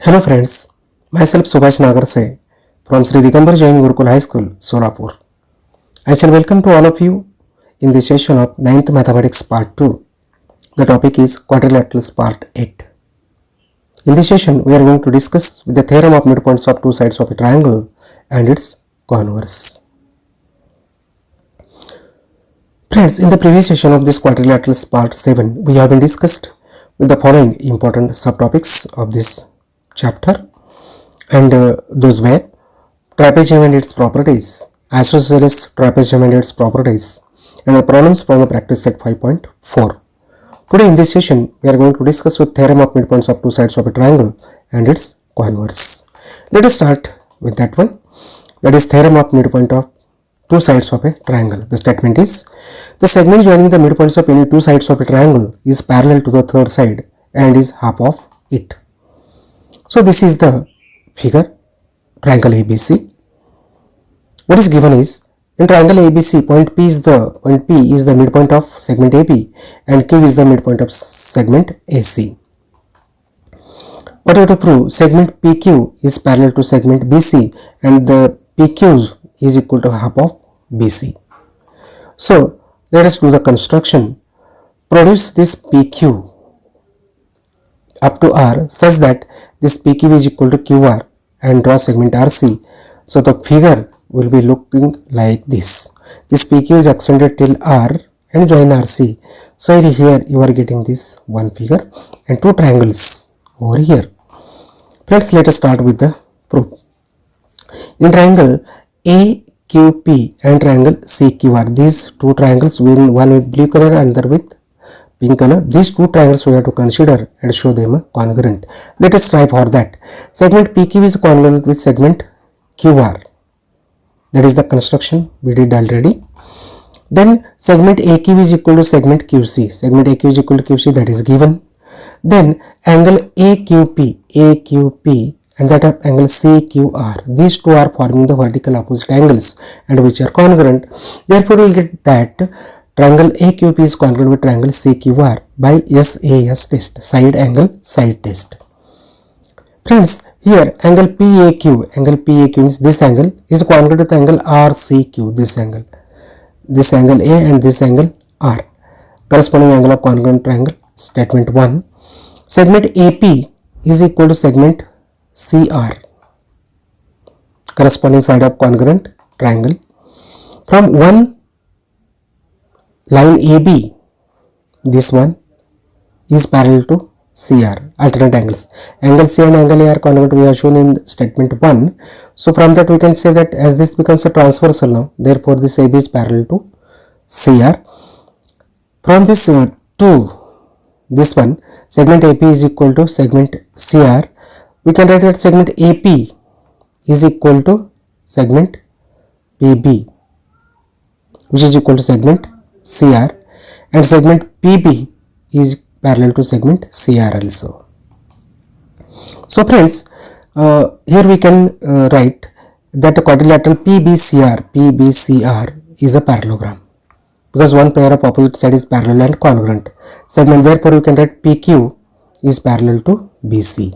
Hello friends, myself Subhash Nagarse from Sri Digambar Jain Gurukul High School, Solapur. I shall welcome to all of you in the session of 9th Mathematics Part 2. The topic is Quadrilaterals Part 8. In this session, we are going to discuss the theorem of midpoints of two sides of a triangle and its converse. Friends, in the previous session of this Quadrilaterals Part 7, we have been discussed with the following important subtopics of this chapter, and those were trapezium and its properties, isosceles trapezium and its properties, and the problems from the practice set 5.4. Today in this session we are going to discuss with theorem of midpoints of two sides of a triangle and its converse. Let us start with that one, that is theorem of midpoint of two sides of a triangle. The statement is, the segment joining the midpoints of any two sides of a triangle is parallel to the third side and is half of it. So this is the figure, triangle ABC. What is given is, in triangle ABC, point P is the midpoint of segment AB and Q is the midpoint of segment AC. What you have to prove? Segment PQ is parallel to segment BC and the PQ is equal to half of BC. So let us do the construction. Produce this PQ up to R such that this PQ is equal to QR and draw segment RC. So the figure will be looking like this. This PQ is extended till R and join RC. So here you are getting this one figure and two triangles over here. Friends, let us start with the proof. In triangle AQP and triangle CQR, these two triangles, one with blue color and other with pink color, these two triangles we have to consider and show them congruent. Let us try for that. Segment PQ is congruent with segment QR. That is the construction we did already. Then segment AQ is equal to segment QC. Segment AQ is equal to QC, that is given. Then angle AQP and that of angle CQR. These two are forming the vertical opposite angles and which are congruent. Therefore, we will get that triangle AQP is congruent with triangle CQR by SAS test, side angle side test. Friends, here angle PAQ means this angle is congruent with angle RCQ, this angle A and this angle R, corresponding angle of congruent triangle. Statement 1, segment AP is equal to segment CR, corresponding side of congruent triangle. From one line AB, this one is parallel to CR, alternate angles. Angle C and angle A are congruent, we have shown in statement 1. So from that we can say that as this becomes a transversal now, therefore this AB is parallel to CR. From this to this one, segment AP is equal to segment CR, we can write that segment AP is equal to segment PB, which is equal to segment CR, and segment PB is parallel to segment CR also. So friends, here we can write that the quadrilateral PBCR is a parallelogram because one pair of opposite side is parallel and congruent segment. Therefore, we can write PQ is parallel to BC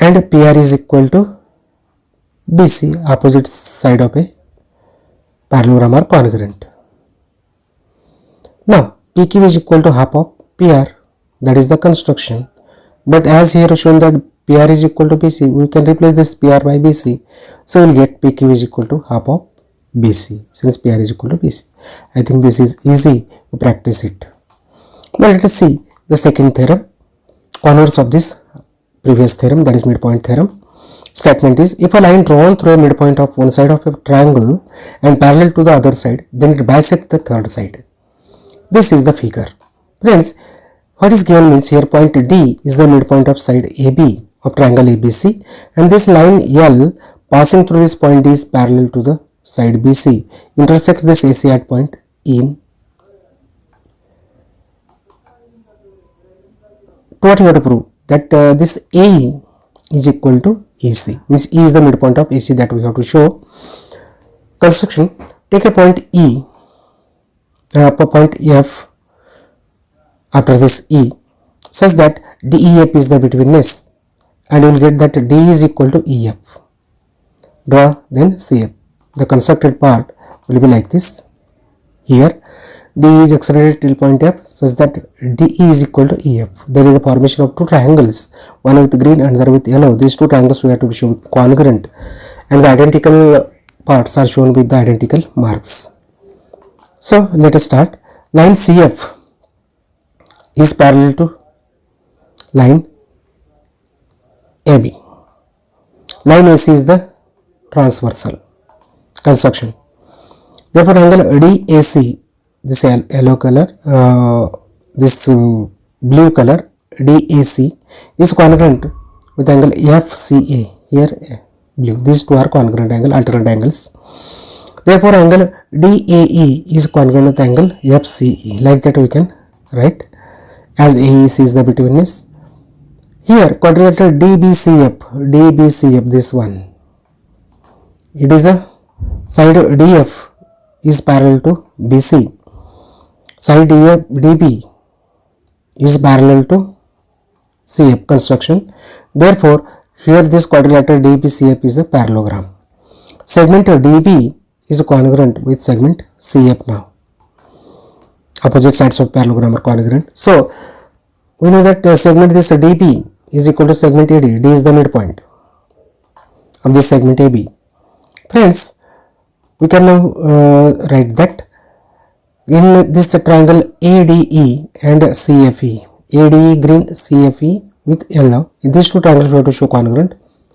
and PR is equal to BC, opposite side of a parallelogram are congruent. Now PQ is equal to half of PR, that is the construction, but as here shown that PR is equal to BC, we can replace this PR by BC, so we will get PQ is equal to half of BC since PR is equal to BC. I think this is easy to practice it. Now let us see the second theorem, converse of this previous theorem, that is midpoint theorem. Statement is, if a line drawn through a midpoint of one side of a triangle and parallel to the other side, then it bisects the third side. This is the figure. Friends, what is given means here point D is the midpoint of side AB of triangle ABC and this line L passing through this point D is parallel to the side BC, intersects this AC at point E. What you have to prove? That this AE is equal to AC, means E is the midpoint of AC, that we have to show. Construction, take a point E, point F after this E such that DEF is the betweenness, and you will get that D is equal to EF. Draw then CF. The constructed part will be like this. Here D is accelerated till point F such that DE is equal to EF. There is a formation of two triangles, one with green and the other with yellow. These two triangles we have to be shown congruent, and the identical parts are shown with the identical marks. So let us start. Line CF is parallel to line AB. Line AC is the transversal construction. Therefore, angle DAC, this yellow color, this blue color, DAC is congruent with angle FCA. Here blue. These two are congruent angle, alternate angles. Therefore, angle DAE is congruent with angle FCE. Like that we can write, as AEC is the betweenness. Here quadrilateral DBCF, this one, it is a side DF is parallel to BC, side DB is parallel to CF construction. Therefore, here this quadrilateral DBCF is a parallelogram. Segment DB is congruent with segment CF now. Opposite sides of parallelogram are congruent. So, we know that segment this DB is equal to segment AD. D is the midpoint of this segment AB. Friends, we can now write that in this triangle ADE and CFE, ADE green, CFE with yellow, in these two triangles we have to show congruent.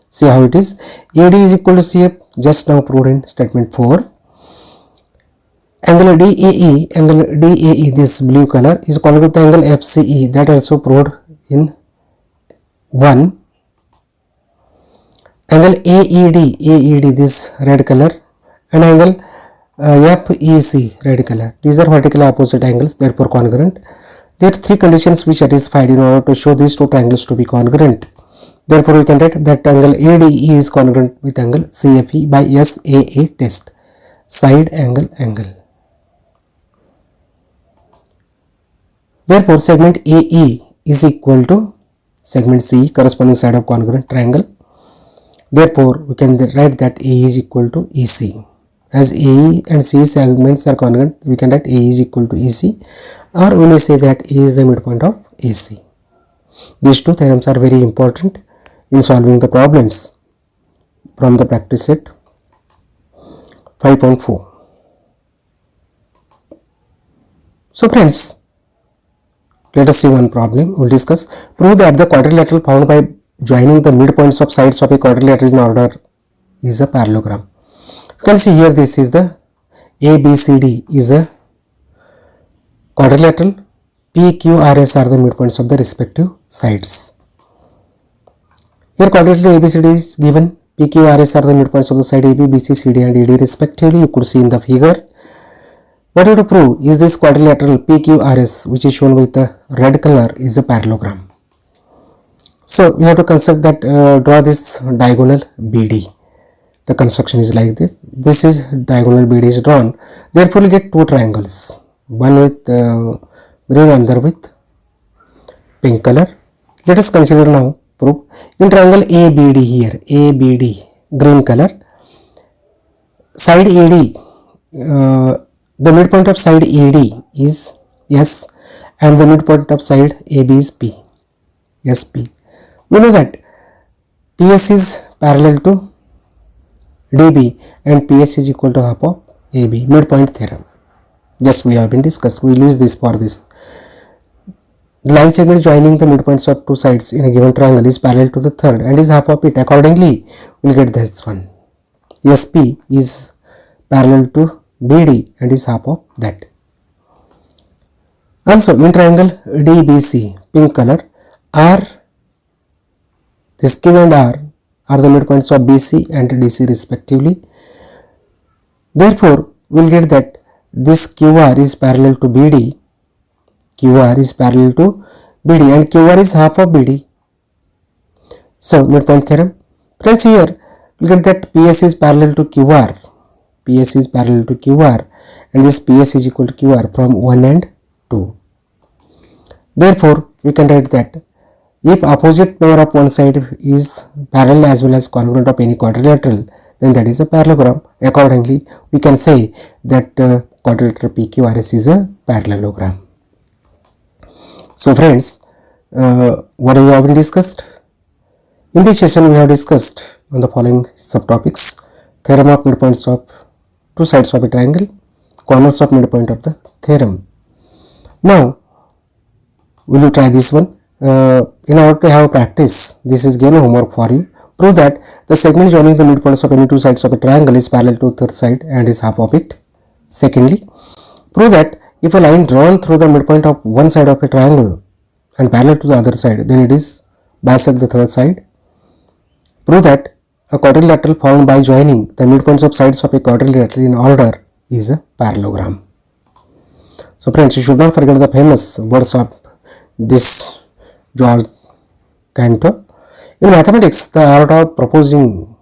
See how it is. AD is equal to CF, just now proved in statement 4. Angle DAE, this blue color, is congruent with angle FCE, that also proved in 1. Angle AED, this red color, and angle FEC, red color. These are vertically opposite angles, therefore congruent. There are three conditions which satisfied in order to show these two triangles to be congruent. Therefore, we can write that angle ADE is congruent with angle CFE by SAA test, side angle. Therefore, segment AE is equal to segment CE, corresponding side of congruent triangle. Therefore, we can write that A is equal to EC. As AE and CE segments are congruent, we can write A is equal to EC, or we may say that A is the midpoint of AC. These two theorems are very important in solving the problems from the practice set 5.4. So friends, let us see one problem. We will discuss. Prove that the quadrilateral found by joining the midpoints of sides of a quadrilateral in order is a parallelogram. You can see here, this is the ABCD is the quadrilateral, PQRS are the midpoints of the respective sides. Here quadrilateral ABCD is given, PQRS are the midpoints of the side AB, BC, CD and ED respectively. You could see in the figure. What you have to prove is this quadrilateral PQRS, which is shown with the red color, is a parallelogram. So we have to construct that, draw this diagonal BD. The construction is like this. This is diagonal BD is drawn. Therefore, we get two triangles, one with green and other with pink color. Let us consider now proof. In triangle ABD here, ABD green color, side AD, the midpoint of side AD is S and the midpoint of side AB is P, SP. We know that PS is parallel to DB and PS is equal to half of AB, midpoint theorem. Just we have been discussed. We will use this for this. The line segment joining the midpoints of two sides in a given triangle is parallel to the third and is half of it. Accordingly, we will get this one. SP is parallel to BD and is half of that. Also, in triangle DBC, pink color, R, this Q and R are the midpoints of BC and DC respectively. Therefore, we will get that this QR is parallel to BD, QR is parallel to BD and QR is half of BD. So, midpoint theorem. Friends, here we will get that PS is parallel to QR, PS is parallel to QR and this PS is equal to QR from 1 and 2. Therefore, we can write that if opposite pair of one side is parallel as well as congruent of any quadrilateral, then that is a parallelogram. Accordingly, we can say that quadrilateral PQRS is a parallelogram. So friends, what we have been discussed? In this session, we have discussed on the following subtopics: theorem of midpoints of two sides of a triangle, corners of midpoint of the theorem. Now, will you try this one? In order to have a practice, this is given homework for you. Prove that the segment joining the midpoints of any two sides of a triangle is parallel to third side and is half of it. Secondly, prove that if a line drawn through the midpoint of one side of a triangle and parallel to the other side, then it is bisect the third side. Prove that a quadrilateral formed by joining the midpoints of sides of a quadrilateral in order is a parallelogram. So friends, you should not forget the famous words of this George Cantor. In mathematics, the art of proposing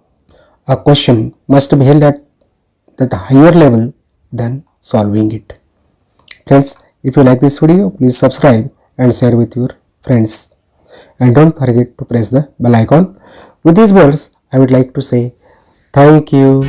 a question must be held at a higher level than solving it. Friends, if you like this video, please subscribe and share with your friends. And don't forget to press the bell icon. With these words, I would like to say thank you.